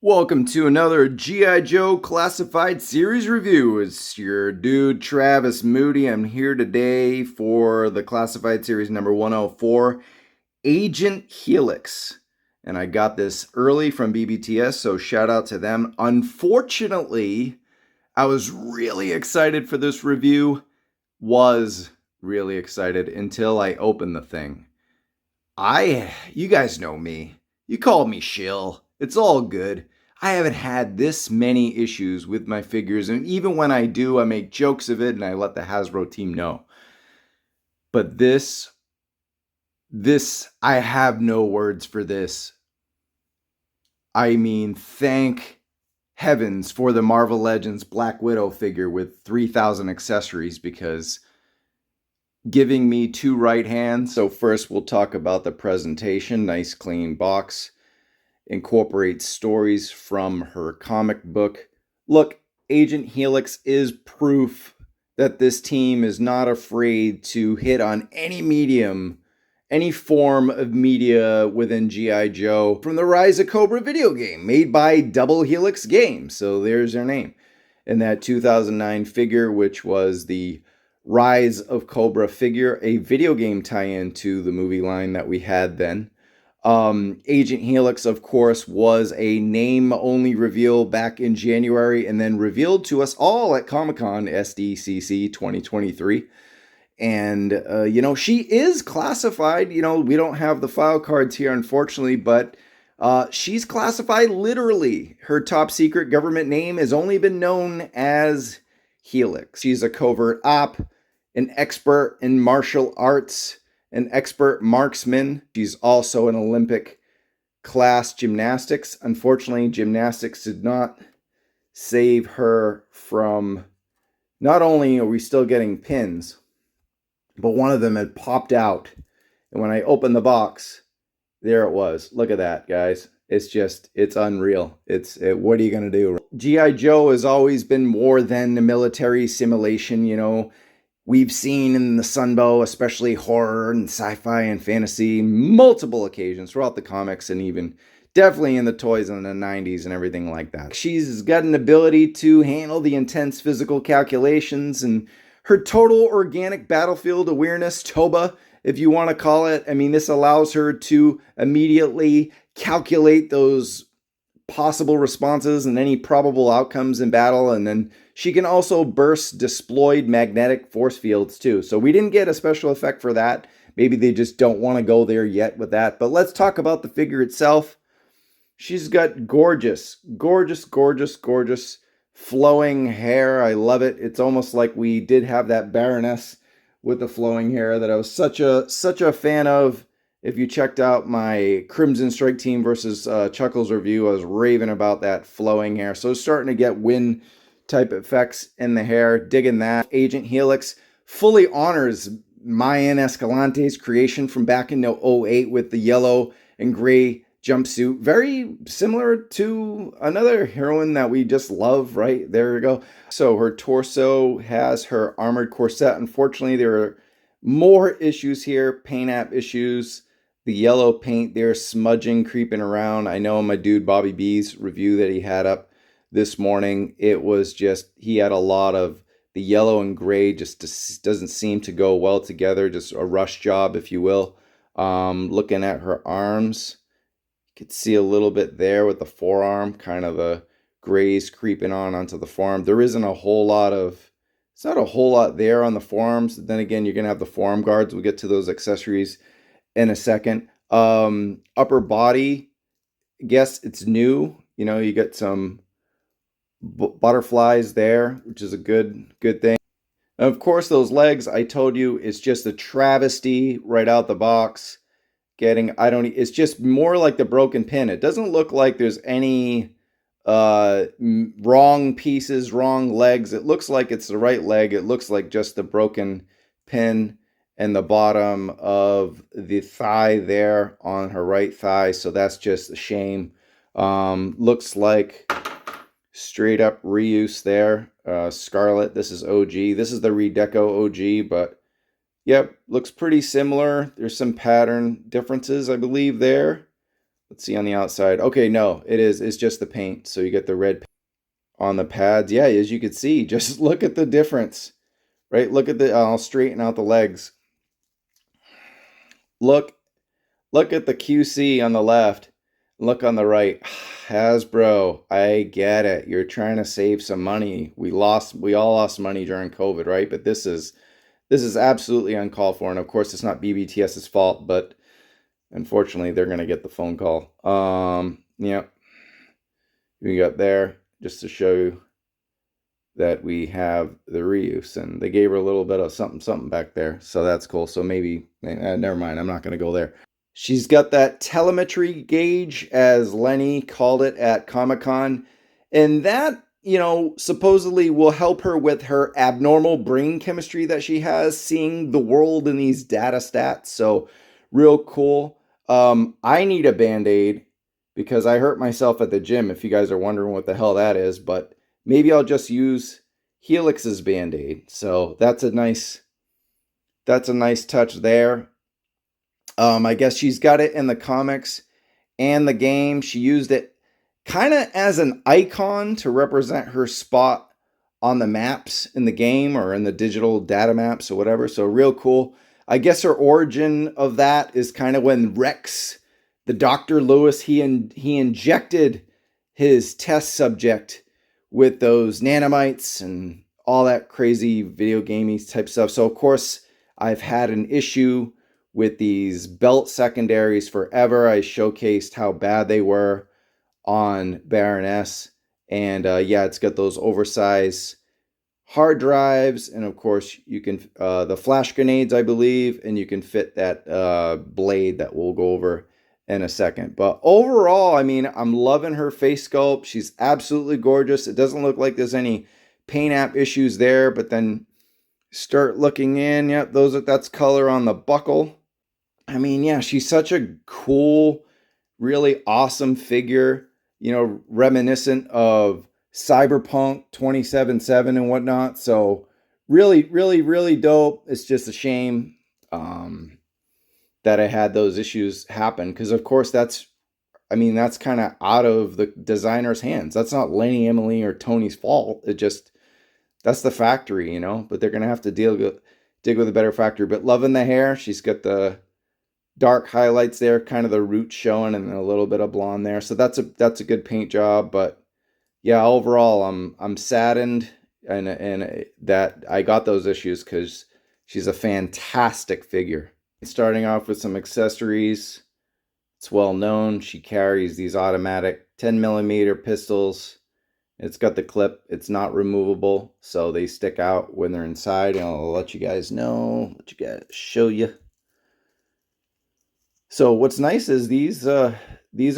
Welcome to another G.I. Joe Classified Series review. It's your dude Travis Moody. I'm here today for the Classified Series number 104, Agent Helix. And I got this early from BBTS, so shout out to them. Unfortunately, I was really excited for this review. Was really excited until I opened the thing. You guys know me. You call me shill. It's all good. I haven't had this many issues with my figures, and even when I do, I make jokes of it and I let the Hasbro team know. But this, I have no words for this. I mean, thank heavens for the Marvel Legends Black Widow figure with 3,000 accessories, because giving me two right hands. So first we'll talk about the presentation. Nice clean box. Incorporates stories from her comic book. Look, Agent Helix is proof that this team is not afraid to hit on any medium, any form of media within G.I. Joe, from the Rise of Cobra video game made by Double Helix Games. So there's their name. And that 2009 figure, which was the Rise of Cobra figure, a video game tie-in to the movie line that we had then. Agent Helix, of course, was a name-only reveal back in January and then revealed to us all at Comic-Con SDCC 2023. And, she is classified. We don't have the file cards here, unfortunately, but she's classified literally. Her top secret government name has only been known as Helix. She's a covert op, an expert in martial arts, an expert marksman. She's also an Olympic class gymnastics. Unfortunately, gymnastics did not save her from, not only are we still getting pins, but one of them had popped out. And when I opened the box, there it was. Look at that, guys. It's unreal. What are you going to do? G.I. Joe has always been more than a military simulation, We've seen in the Sunbow, especially horror and sci-fi and fantasy, multiple occasions throughout the comics and even definitely in the toys in the 90s and everything like that. She's got an ability to handle the intense physical calculations, and her total organic battlefield awareness, TOBA, if you want to call it. I mean, this allows her to immediately calculate those possible responses and any probable outcomes in battle, and then she can also burst deployed magnetic force fields too. So we didn't get a special effect for that. Maybe they just don't want to go there yet with that. But let's talk about the figure itself. She's got gorgeous, gorgeous, gorgeous, gorgeous flowing hair. I love it. It's almost like we did have that Baroness with the flowing hair that I was such a fan of. If you checked out my Crimson Strike Team versus Chuckles review, I was raving about that flowing hair. So it's starting to get wind type effects in the hair. Digging that. Agent Helix fully honors Mayan Escalante's creation from back in 2008 with the yellow and gray jumpsuit. Very similar to another heroine that we just love, right? There we go. So her torso has her armored corset. Unfortunately, there are more issues here, paint app issues. The yellow paint there smudging, creeping around. I know my dude Bobby B's review that he had up this morning, it was just, he had a lot of the yellow and gray just doesn't seem to go well together. Just a rush job, if you will. Looking at her arms, you could see a little bit there with the forearm, kind of the grays creeping onto the forearm. There isn't a whole lot of, it's not a whole lot there on the forearms. Then again, you're going to have the forearm guards. We'll get to those accessories in a second. Upper body, I guess it's new. You get some butterflies there, which is a good thing. And of course, those legs, I told you, it's just a travesty right out the box. It's just more like the broken pin. It doesn't look like there's any wrong pieces, wrong legs. It looks like it's the right leg. It looks like just the broken pin and the bottom of the thigh there on her right thigh. So that's just a shame. Looks like straight up reuse there. Scarlet, this is OG. This is the Redeco OG, but yep, looks pretty similar. There's some pattern differences, I believe, there. Let's see on the outside. Okay, no, it's just the paint. So you get the red on the pads. Yeah, as you can see, just look at the difference, right? Look at the, I'll straighten out the legs. Look, look at the QC on the left. Look on the right. Hasbro, I get it. You're trying to save some money. We all lost money during COVID, right? But this is absolutely uncalled for. And of course, it's not BBTS's fault, but unfortunately, they're going to get the phone call. Yeah, we got there just to show you that we have the reuse, and they gave her a little bit of something back there, so that's cool. So maybe, never mind, I'm not going to go there. She's got that telemetry gauge, as Lenny called it at Comic-Con, and that, supposedly will help her with her abnormal brain chemistry that she has, seeing the world in these data stats. So real cool. I need a Band-Aid because I hurt myself at the gym, if you guys are wondering what the hell that is, but maybe I'll just use Helix's Band-Aid. So that's a nice touch there. I guess she's got it in the comics and the game. She used it kind of as an icon to represent her spot on the maps in the game or in the digital data maps or whatever. So real cool. I guess her origin of that is kind of when Rex, the Dr. Lewis, he injected his test subject with those nanomites and all that crazy video gamey type stuff. So of course I've had an issue with these belt secondaries forever. I showcased how bad they were on Baroness, and yeah, it's got those oversized hard drives, and of course you can the flash grenades, I believe, and you can fit that blade that we'll go over in a second. But overall, I mean, I'm loving her face sculpt. She's absolutely gorgeous. It doesn't look like there's any paint app issues there, but then start looking in, yep, that's color on the buckle. I mean, yeah, she's such a cool, really awesome figure, reminiscent of Cyberpunk 2077 and whatnot. So really, really, really dope. It's just a shame that I had those issues happen, because of course that's kind of out of the designer's hands. That's not Laney, Emily, or Tony's fault. That's the factory, but they're going to have to dig with a better factory. But loving the hair. She's got the dark highlights there, kind of the roots showing, and a little bit of blonde there. So that's a good paint job. But yeah, overall, I'm saddened and that I got those issues, because she's a fantastic figure. Starting off with some accessories. It's well known she carries these automatic 10mm pistols. It's got the clip. It's not removable, so they stick out when they're inside. And I'll let you guys show you. So what's nice is these are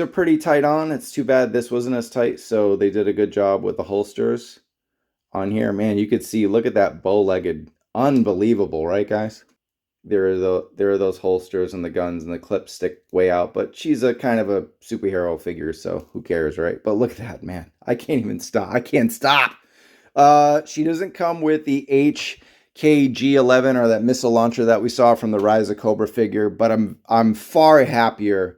pretty tight on. It's too bad this wasn't as tight, so they did a good job with the holsters on here. Man, you could see, look at that bow-legged. Unbelievable, right, guys? There are those holsters and the guns, and the clips stick way out, but she's a kind of a superhero figure, so who cares, right? But look at that, man. I can't even stop. I can't stop. She doesn't come with the HKG-11 or that missile launcher that we saw from the Rise of Cobra figure, but I'm far happier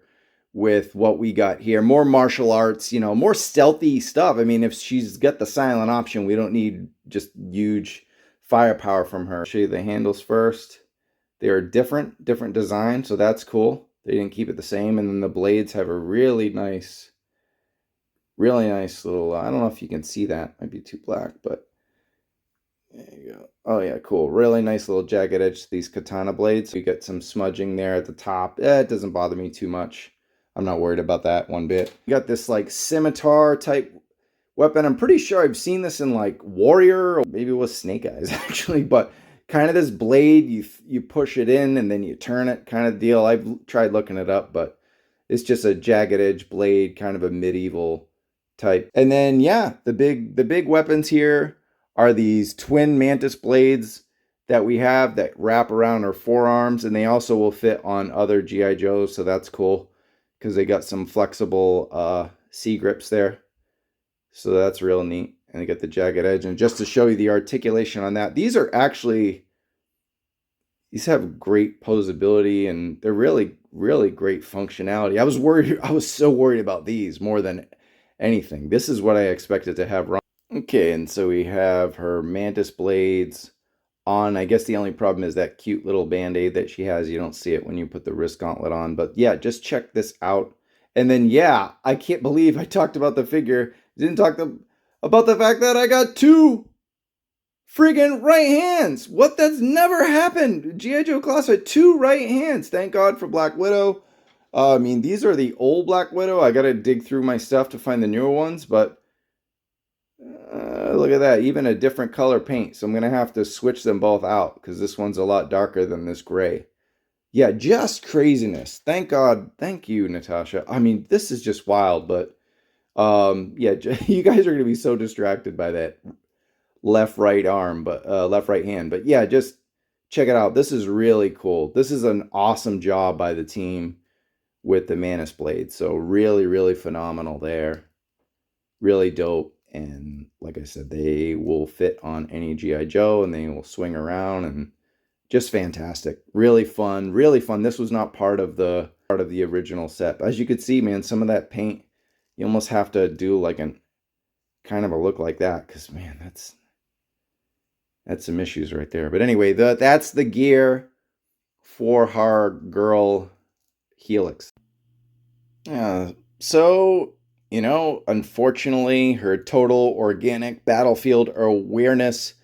with what we got here. More martial arts, more stealthy stuff. I mean, if she's got the silent option, we don't need just huge firepower from her. I'll show you the handles first. They are different design, so that's cool. They didn't keep it the same. And then the blades have a really nice little, I don't know if you can see that. Might be too black, but there you go. Oh yeah, cool. Really nice little jagged edge to these katana blades. You get some smudging there at the top. It doesn't bother me too much. I'm not worried about that one bit. You got this like scimitar type weapon. I'm pretty sure I've seen this in like Warrior, or maybe it was Snake Eyes actually, but kind of this blade, you push it in and then you turn it kind of deal. I've tried looking it up, but it's just a jagged edge blade, kind of a medieval type. And then yeah, the big weapons here are these twin Mantis blades that we have that wrap around her forearms, and they also will fit on other G.I. Joes, so that's cool because they got some flexible C grips there. So that's real neat. And they got the jagged edge. And just to show you the articulation on that, these have great posability, and they're really, really great functionality. I was so worried about these more than anything. This is what I expected to have run. Okay, and so we have her Mantis blades on. I guess the only problem is that cute little band-aid that she has. You don't see it when you put the wrist gauntlet on. But yeah, just check this out. And then, yeah, I can't believe I talked about the figure. Didn't talk about the fact that I got two friggin' right hands. What? That's never happened. G.I. Joe Classified, two right hands. Thank God for Black Widow. I mean, these are the old Black Widow. I gotta dig through my stuff to find the newer ones, but look at that. Even a different color paint. So I'm gonna have to switch them both out because this one's a lot darker than this gray. Yeah, just craziness. Thank God. Thank you, Natasha. I mean, this is just wild, but yeah, you guys are gonna be so distracted by that left right arm, but left right hand. But yeah, just check it out. This is really cool. This is an awesome job by the team with the Mantis blade. So really, really phenomenal there. Really dope. And like I said, they will fit on any G.I. Joe and they will swing around and just fantastic. Really fun, really fun. This was not part of the original set. As you could see, man, some of that paint, you almost have to do like an kind of a look like that because man, that's some issues right there. But anyway, that's the gear for our girl Helix. So, unfortunately, her total organic battlefield awareness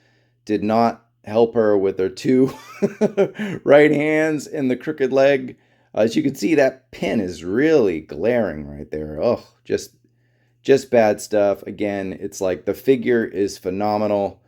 did not help her with her two right hands and the crooked leg. As you can see, that pin is really glaring right there. Oh, just bad stuff. Again, it's like the figure is phenomenal,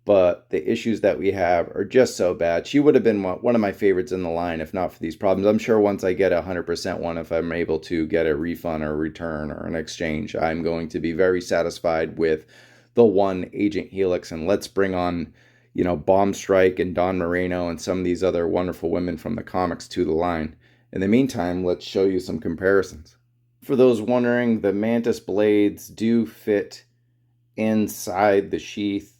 but the issues that we have are just so bad. She would have been one of my favorites in the line if not for these problems. I'm sure once I get a 100% one, if I'm able to get a refund or a return or an exchange, I'm going to be very satisfied with the one Agent Helix. And let's bring on, Bomb Strike and Don Moreno and some of these other wonderful women from the comics to the line. In the meantime, let's show you some comparisons. For those wondering, the Mantis blades do fit inside the sheath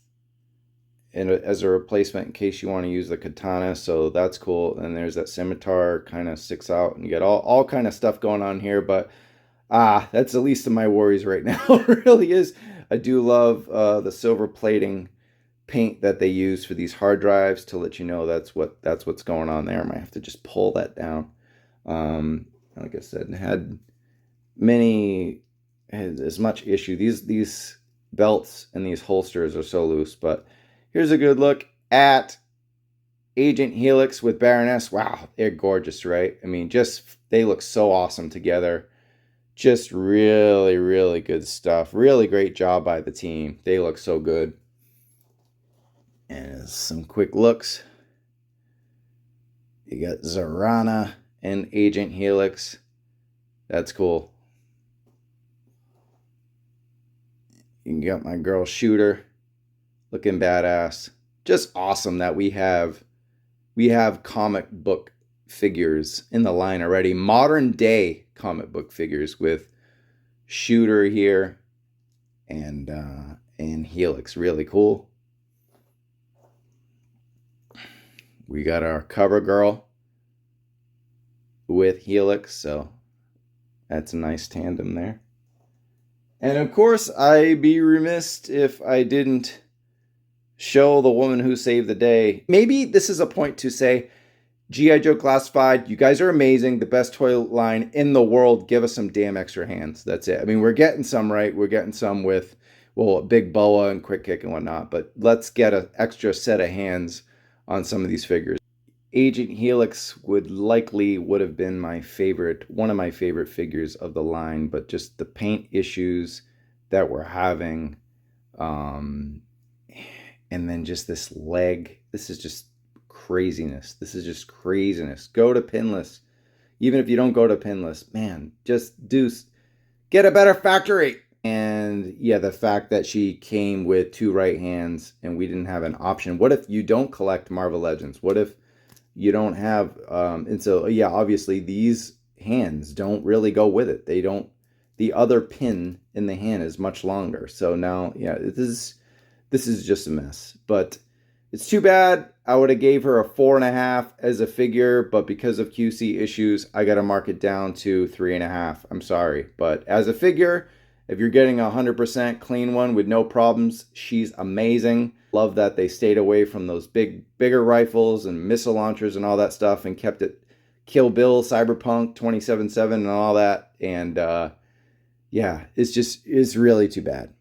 and as a replacement in case you want to use the katana, so that's cool. And there's that scimitar kind of sticks out, and you get all kind of stuff going on here. But that's the least of my worries right now. It really is. I do love the silver plating paint that they use for these hard drives to let you know that's what's going on there. I might have to just pull that down. Like I said, had as much issue. These belts and these holsters are so loose, but here's a good look at Agent Helix with Baroness. Wow, they're gorgeous, right? I mean, they look so awesome together. Just really, really good stuff. Really great job by the team. They look so good. And some quick looks. You got Zarana and Agent Helix. That's cool. You got my girl Shooter. Looking badass. Just awesome that we have comic book figures in the line already. Modern day comic book figures with Shooter here and Helix. Really cool. We got our cover girl with Helix, so that's a nice tandem there. And of course, I'd be remiss if I didn't show the woman who saved the day. Maybe this is a point to say, G.I. Joe Classified, you guys are amazing. The best toy line in the world. Give us some damn extra hands. That's it. I mean, we're getting some, right? We're getting some with, well, Big Boa and Quick Kick and whatnot. But let's get an extra set of hands on some of these figures. Agent Helix would have been one of my favorite figures of the line. But just the paint issues that we're having. And then just this leg. This is just craziness. Go to pinless. Even if you don't go to pinless, man, just get a better factory. And yeah, the fact that she came with two right hands and we didn't have an option. What if you don't collect Marvel Legends? What if you don't have, and so, yeah, obviously these hands don't really go with it. The other pin in the hand is much longer. So now, yeah, this is just a mess, but it's too bad. I would have gave her a 4.5 as a figure, but because of QC issues, I got to mark it down to 3.5. I'm sorry, but as a figure, if you're getting a 100% clean one with no problems, she's amazing. Love that they stayed away from those bigger rifles and missile launchers and all that stuff and kept it Kill Bill, Cyberpunk 2077 and all that. And yeah, it's really too bad.